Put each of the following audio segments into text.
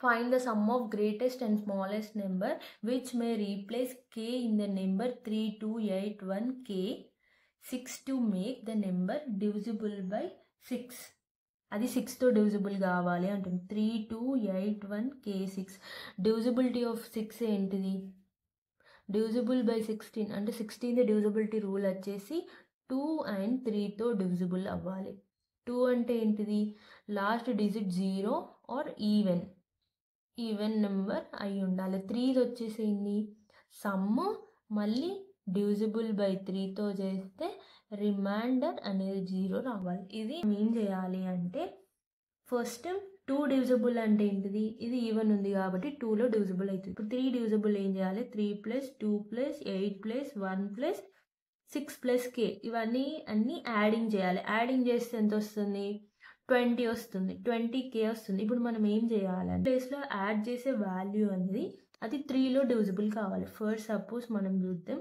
Find the sum of greatest and smallest number which may replace k in the number 3281k 6 to make the number divisible by 6. అది 6తో divisible కావాలి అంటుంది. 3281k6. Divisibility of 6 ఏంటిది? Divisible by 16 అంటే 16 divisibility rule వచ్చేసి 2 and 3తో divisible అవ్వాలి. 2 అంటే ఏంటిది? Last digit 0 or even number అయి ఉండాలి. 3 వచ్చేసింది సమ్, మళ్ళీ డివిజిబుల్ బై 3తో చేస్తే రిమైండర్ అనేది 0 రావాలి. ఇది ఏం చేయాలి అంటే ఫస్ట్ 2 డివిజిబుల్ అంటే ఏంటిది? ఇది ఈవెన్ ఉంది కాబట్టి 2లో డివిజిబుల్ అవుతుంది. ఇప్పుడు 3 డివిజిబుల్ ఏం చేయాలి? 3 + 2 + 8 + 1 + 6 + k ఇవన్నీ యాడింగ్ చేయాలి. యాడింగ్ చేస్తే ఎంత వస్తుంది? 20 వస్తుంది. 20k వస్తుంది. ఇప్పుడు మనం ఏం చేయాలంటే ప్లేస్లో యాడ్ చేసే వాల్యూ అనేది అది 3లో డివిజిబుల్ కావాలి. ఫస్ట్ సపోజ్ మనం చూద్దాం,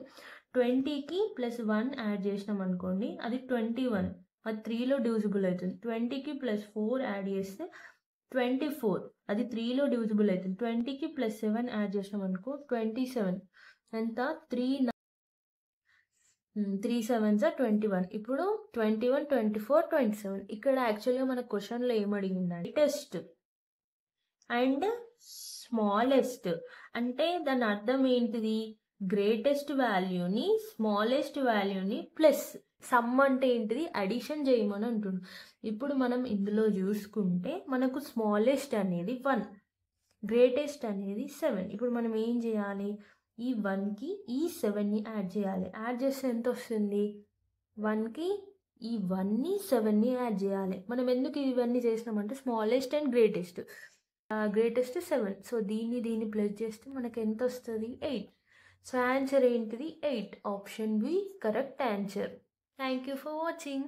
20కి +1 యాడ్ చేసినాం అనుకోండి, అది 21. అది 3లో డివిజిబుల్ అవుతుంది. 20కి +4 యాడ్ చేస్తే 24, అది 3లో డివిజిబుల్ అవుతుంది. 20కి +7 యాడ్ చేసినాం అనుకో 27. ఎంత? 3 7s are 21. ఇప్పుడు 21, 24, 27. ఇక్కడ యాక్చువల్గా మన క్వశ్చన్లో ఏమడిగిందంటే గ్రేటెస్ట్ అండ్ స్మాలెస్ట్ అంటే దాని అర్థం ఏంటిది? గ్రేటెస్ట్ వాల్యూని స్మాలెస్ట్ వాల్యూని ప్లస్ సమ్ అంటే ఏంటిది? అడిషన్ చేయమని అంటుంది. ఇప్పుడు మనం ఇందులో చూసుకుంటే మనకు స్మాలెస్ట్ అనేది 1, గ్రేటెస్ట్ అనేది 7. ఇప్పుడు మనం ఏం చేయాలి? ఈ 1కి ఈ 7ని యాడ్ చేయాలి. యాడ్ చేస్తే ఎంత వస్తుంది? 1కి ఈ 1ని 7ని యాడ్ చేయాలి. మనం ఎందుకు ఇవన్నీ చేసినామంటే స్మాలెస్ట్ అండ్ గ్రేటెస్ట్ 7. సో దీన్ని ప్లస్ చేస్తే మనకు ఎంత వస్తుంది? 8. సో ఆన్సర్ ఏంటిది? 8. Option B correct answer. Thank you for watching.